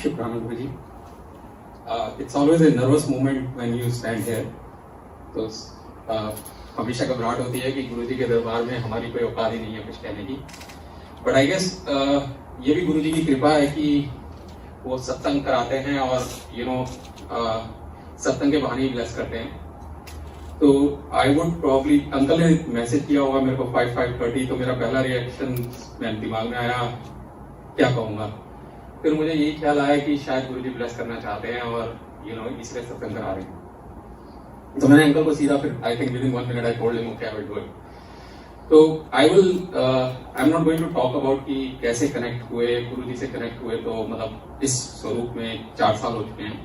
शुक्राना गुरुजी। It's always a nervous moment when you stand here. तो हमेशा घबराहट होती है कि गुरुजी के दरबार में हमारी कोई औकात ही नहीं है कुछ कहने की। बट आई गेस ये भी गुरुजी की कृपा है कि वो सत्संग कराते हैं और सत्संग के बहाने ही ब्लेस करते हैं। तो आई वुड प्रॉब्ली, अंकल ने मैसेज किया होगा मेरे को 5:30, तो मेरा पहला रिएक्शन मेरे दिमाग में आया क्या कहूँगा। फिर मुझे यही ख्याल आया कि शायद गुरुजी ब्लेस करना चाहते हैं और इसलिए सत्संग करा रहे हैं। तो मैंने अंकल को सीधा फिर I think within 1 minute I told him okay I will do it. तो I am not going to talk about कि कैसे कनेक्ट हुए, गुरुजी से कनेक्ट हुए, तो मतलब इस स्वरूप में 4 साल हो चुके हैं।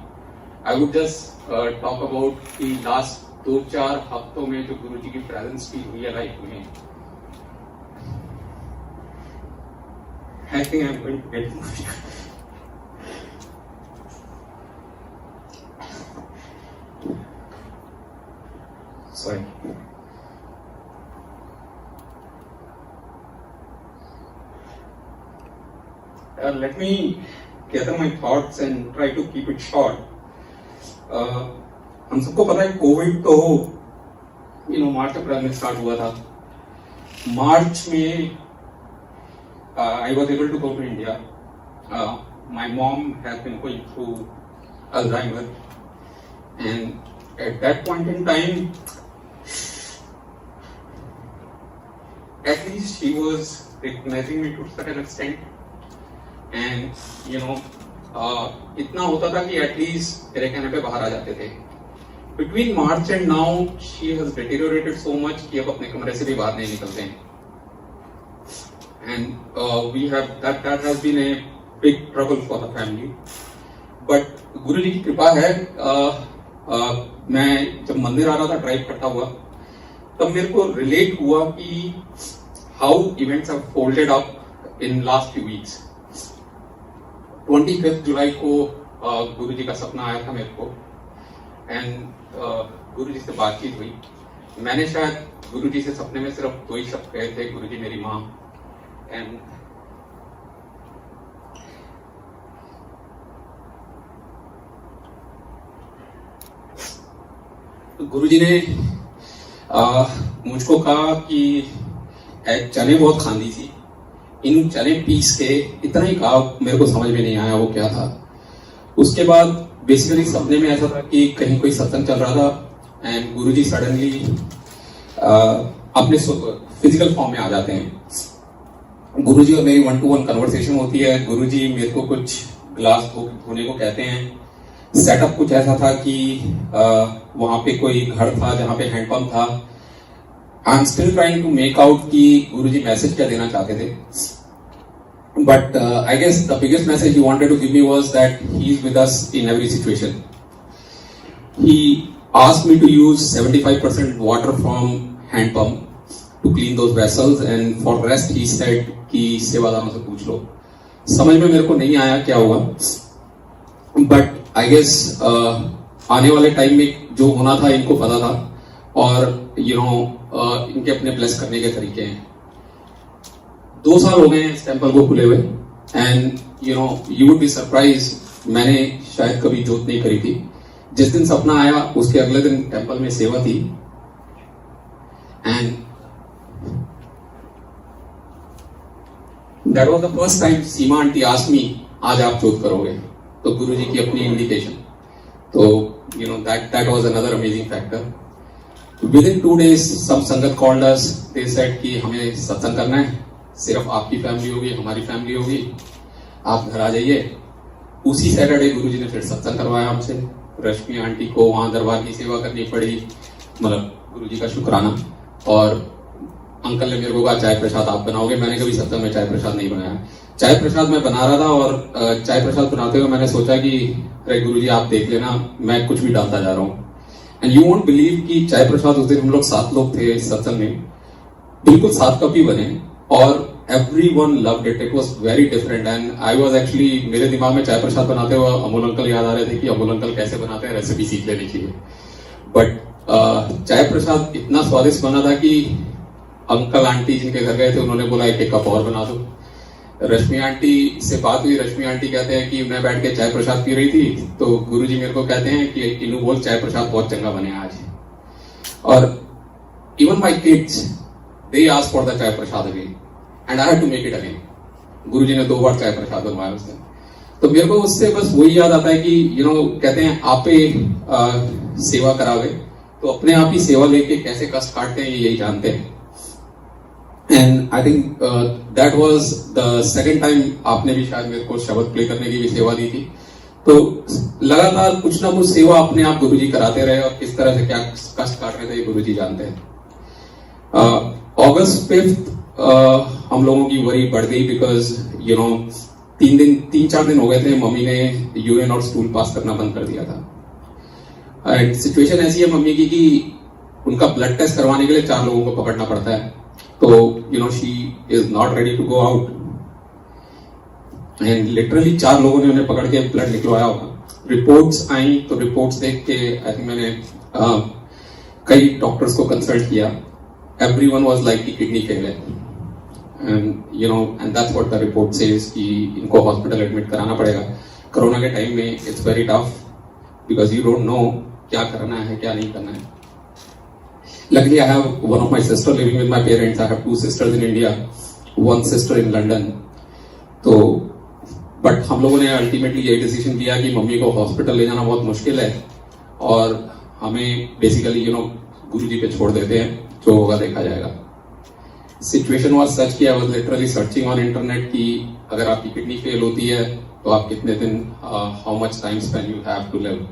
I would just talk about कि लास्ट 2-4 हफ्तों में जो गुरुजी की प्रेजेंस फील हुई है लाइफ में। I think I am going to get sorry. Let me gather my thoughts and try to keep it short. हम सबको पता है कोविड तो मार्च अप्रैल में स्टार्ट हुआ था। मार्च में I was able to go to India. My mom has been going through Alzheimer, and at that point in time, at least she was recognizing me to a certain extent, and इतना होता था कि at least मेरे कहने पे बाहर आ जाते थे। Between March and now, she has deteriorated so much कि अब अपने कमरे से भी बाहर नहीं निकलते हैं। And we have that has been a big trouble for the family. But गुरुजी की कृपा है, मैं जब मंदिर आ रहा था ड्राइव करता हुआ, तब मेरे को रिलेट हुआ कि how events have folded up in last few weeks. 25 जुलाई को गुरुजी का सपना आया था मेरे को, एंड गुरुजी से बातचीत हुई। मैंने शायद गुरुजी से सपने में सिर्फ 2 ही शब्द कहे थे, गुरुजी मेरी माँ। एंड गुरुजी ने मुझको कहा कि चने बहुत खांदी थी, इन चने पीस के, इतना ही कहा, मेरे को समझ में नहीं आया वो क्या था। उसके बाद बेसिकली सपने में ऐसा था कि कहीं कोई सत्संग चल रहा था एंड गुरुजी सडनली अपने फिजिकल फॉर्म में आ जाते हैं। गुरुजी और मेरी 1-to-1 कन्वर्सेशन होती है। गुरुजी मेरे को कुछ ग्लास धोने को कहते हैं। सेटअप कुछ ऐसा था कि वहां पे कोई घर था जहां पे हैंडपंप था। I am still trying to make out कि गुरुजी मैसेज क्या देना चाहते थे। But I guess the biggest message he wanted to give me was that he is with us in every situation. He asked me to use 75% water from hand pump to clean those vessels, and for rest he said कि सेवादारों से पूछ लो। समझ में मेरे को नहीं आया क्या हुआ, बट आई गेस आने वाले टाइम में जो होना था इनको पता था, और इनके अपने ब्लेस करने के तरीके हैं। 2 साल हो गए हैं इस टेम्पल को खुले हुए, and you would be surprise, मैंने शायद कभी जोत नहीं करी थी। जिस दिन सपना आया उसके अगले दिन टेम्पल में सेवा थी, and that was the first time Seema aunty asked me आज आप जोत करोगे, तो गुरुजी की अपनी इंडिकेशन। तो that was another amazing factor. Within 2 days, some संगत called us. They said कि हमें सत्संग करना है, सिर्फ आपकी फैमिली होगी, हमारी फैमिली होगी, आप घर आ जाइए। उसी सैटरडे गुरुजी ने फिर सत्संग करवाया हमसे। रश्मि आंटी को वहां दरबार की सेवा करनी पड़ी, मतलब गुरुजी का शुक्राना। और अंकल ने मेरे को कहा चाय प्रसाद आप बनाओगे। मैंने कभी सत्संग में चाय प्रसाद नहीं बनाया। चाय प्रसाद मैं बना रहा था, और चाय प्रसाद बनाते हुए मैंने सोचा कि अरे गुरुजी आप देख लेना, मैं कुछ भी डालता जा रहा हूँ। एंड यू वोंट बिलीव कि चाय प्रसाद उस दिन हम लोग 7 लोग थे इस सत्संग में, बिल्कुल 7 कप ही बने, और everyone loved it. It was very different, and I was actually, मेरे दिमाग में चाय प्रसाद बनाते हुए अमोल अंकल याद आ रहे थे कि अमोल अंकल कैसे बनाते हैं, रेसिपी सीख लेनी चाहिए। बट चाय प्रसाद इतना स्वादिष्ट बना था कि अंकल आंटी जिनके घर गए थे उन्होंने बोला एक कप और बना दो। रश्मि आंटी से बात हुई, रश्मि आंटी कहते हैं कि मैं बैठ के चाय प्रसाद पी रही थी तो गुरुजी मेरे को कहते हैं कि इनू बोल चाय प्रसाद बहुत चंगा बने आज। और even my kids they ask for the chai prasad again and I had to make it again. Guruji ने 2 बार चाय प्रसाद बनवाया उस दिन। तो मेरे को उससे बस वही याद आता है कि कहते हैं आपे सेवा करावे तो अपने आप ही सेवा लेके कैसे कष्ट काटते हैं यही जानते हैं। And I think that was the second time आपने भी शायद मेरे को शब्द प्ले करने की भी सेवा दी थी। तो लगातार कुछ ना कुछ सेवा अपने आप गुरुजी कराते रहे और किस तरह से क्या कष्ट काट रहे थे ये गुरुजी जानते हैं। August 5th हम लोगों की वरी बढ़ गई बिकॉज 3-4 दिन हो गए थे मम्मी ने यूरिन और स्टूल पास करना बंद कर दिया था। सिचुएशन ऐसी है मम्मी की कि उनका ब्लड टेस्ट करवाने के लिए 4 लोगों को पकड़ना पड़ता है। तो she is not ready to go out and literally 4 लोगों ने उन्हें पकड़ के ब्लड निकलवाया होगा। रिपोर्ट्स आई तो रिपोर्ट्स देख के आई थिंक मैंने कई डॉक्टर्स को कंसल्ट किया। एवरीवन वाज लाइक कि किडनी फेल है and that's what the report says कि इनको हॉस्पिटल एडमिट कराना पड़ेगा। कोरोना के टाइम में it's very tough because you don't know क्या करना है क्या नहीं करना है। Luckily, I have one of my sister living with my parents. I have 2 sisters in India, 1 sister in London. तो बट हम लोगों ने अल्टीमेटली ये डिसीजन किया कि मम्मी को हॉस्पिटल ले जाना बहुत मुश्किल है और हमें बेसिकली गुरुजी पे छोड़ देते हैं, जो होगा देखा जाएगा। सिचुएशन वाज सच कि I was literally searching on internet कि अगर आपकी किडनी फेल होती है तो आप कितने दिन how much time spend you have to live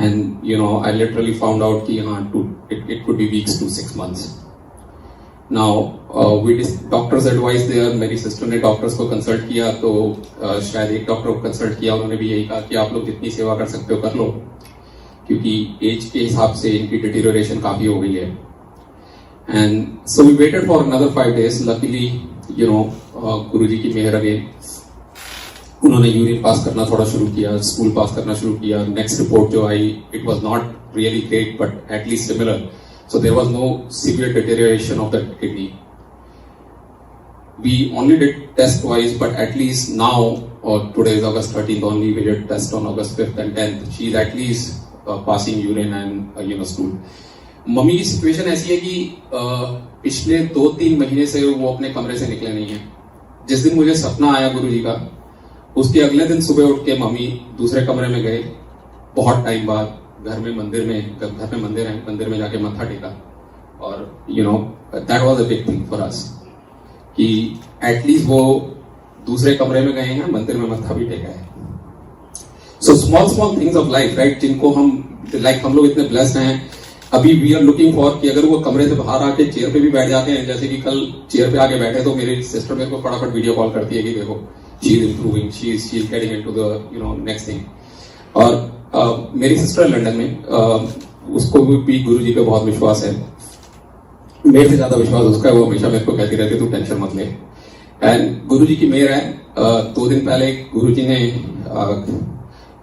and I literally found out कि it could be weeks to 6 months. Now doctors advice there, मेरी सिस्टर ने डॉक्टर्स को कंसल्ट किया तो शायद एक डॉक्टर को कंसल्ट किया, उन्होंने भी यही कहा कि आप लोग जितनी सेवा कर सकते हो कर लो क्योंकि एज के हिसाब से इनकी डिटीरियोरेशन काफी हो गई है। And so we waited for another 5 days. Luckily Guruji की मेहर अगेन उन्होंने यूरिन पास करना थोड़ा शुरू किया, स्कूल पास करना शुरू किया। नेक्स्ट रिपोर्ट जो आई it was not really great but at least similar, so there was no severe deterioration of the kidney. We only did test wise but at least now और today is August 13th, only we did test on August 5th and 10th. She is at least passing urine and stool. Mummy की situation ऐसी है कि पिछले 2-3 महीने से वो अपने कमरे से निकले नहीं है। जिस दिन मुझे सपना आया गुरुजी का उसके अगले दिन सुबह उठ के मम्मी दूसरे कमरे में गए, बहुत टाइम बाद घर में मंदिर है, मंदिर में जाके मत्था टेका और that was a big thing for us कि एटलीस्ट वो दूसरे कमरे में गए हैं, मंदिर में मत्था भी टेका है। So small things of life right, जिनको हम लोग इतने ब्लेस्ड हैं। अभी वी आर लुकिंग फॉर कि अगर वो कमरे से बाहर आके चेयर पे भी बैठ जाते हैं, जैसे कि कल चेयर पे आके बैठे तो मेरी सिस्टर मेरे को फटाफट वीडियो कॉल करती है कि देखो she is improving, she is getting into the next thing. और मेरी सिस्टर लंदन में उसको भी गुरुजी पे बहुत विश्वास है, मेरे से ज्यादा विश्वास उसका है। वो हमेशा मेरे को कहती रहती तू टेंशन मत ले। एंड गुरुजी की मेहर है। 2 दिन पहले गुरुजी ने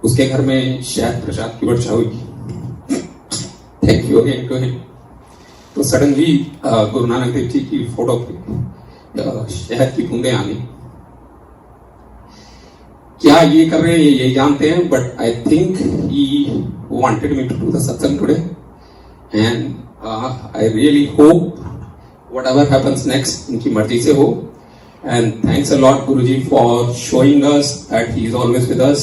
उसके घर में शहद प्रसाद की वर्षा हुई। Thank you again to him. तो सडनली गुरु नानक देव जी की फोटो शहद की बूंदें आ गई। क्या ये कर रहे हैं ये जानते हैं, but I think he wanted me to do the satsang today and I really hope whatever happens next इनकी मर्जी से हो। And thanks a lot Guruji for showing us that he is always with us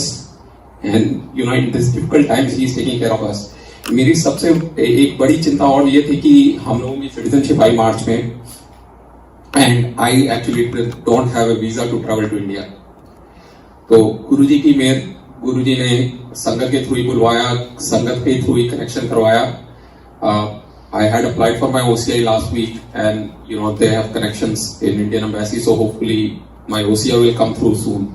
and in this difficult times he is taking care of us. मेरी सबसे एक बड़ी चिंता और ये थी कि हम लोगों की सिटीजनशिप आई मार्च में and I actually don't have a visa to travel to India. तो गुरुजी की मेहर, गुरुजी ने संगत के थ्रू ही बुलवाया, संगत के थ्रू ही कनेक्शन करवाया। I had applied for my OCI last week and they have connections in Indian embassy, so hopefully my OCI will come through soon.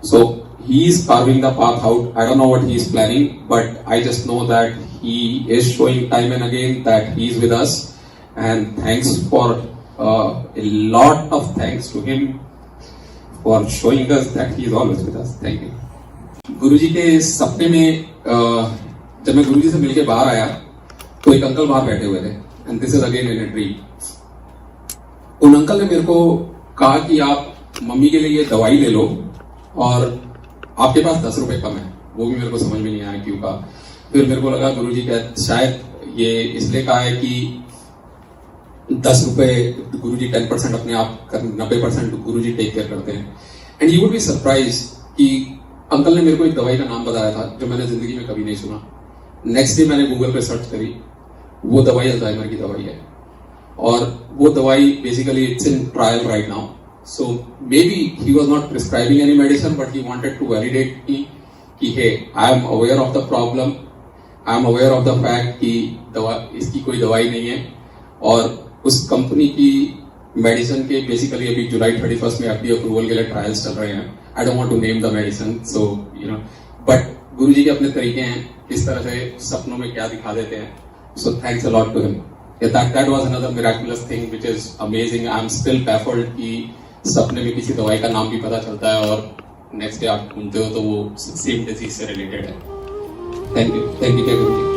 So he is carving the path out. I don't know what he is planning but I just know that he is showing time and again that he is with us and thanks for a lot of thanks to him for showing us that he is always with us. Thank you. गुरुजी के सपने में जब मैं गुरुजी से मिलके बाहर आया तो एक अंकल बाहर बैठे हुए थे and this is again in a dream. उन अंकल ने मेरे को कहा कि आप मम्मी के लिए ये दवाई ले लो और आपके पास 10 रुपए कम है। वो भी मेरे को समझ में नहीं आया क्यों का। फिर मेरे को लगा गुरुजी का शायद ये इसलिए कहा है कि 10 रुपए गुरुजी 10% अपने आप 90% गुरुजी टेक केयर करते हैं। And you would be surprise कि अंकल ने मेरे को एक दवाई का नाम बताया था जो मैंने जिंदगी में कभी नहीं सुना। नेक्स्ट डे मैंने गूगल पे सर्च करी, वो दवाई अल्जाइमर की दवाई है और वो दवाई basically it's in trial right now. So maybe he was not prescribing any medicine but he wanted to validate me कि hey I am aware of the problem, I am aware of the fact कि इसकी कोई दवाई नहीं है। और उस company की मेडिसिन के बेसिकली अभी जुलाई 31 में एफडीए अप्रूवल के लिए ट्रायल्स चल रहे हैं। I don't want to name the medicine, so you know, but Guruji के अपने तरीके हैं किस तरह से सपनों में क्या दिखा देते हैं। So thanks a lot to him. that was another miraculous thing which is amazing. I'm still baffled कि सपने में किसी दवाई का नाम भी पता चलता है और नेक्स्ट डे आप ढूंढते हो तो वो सेम डिजीज से रिलेटेड है। Thank you Guruji.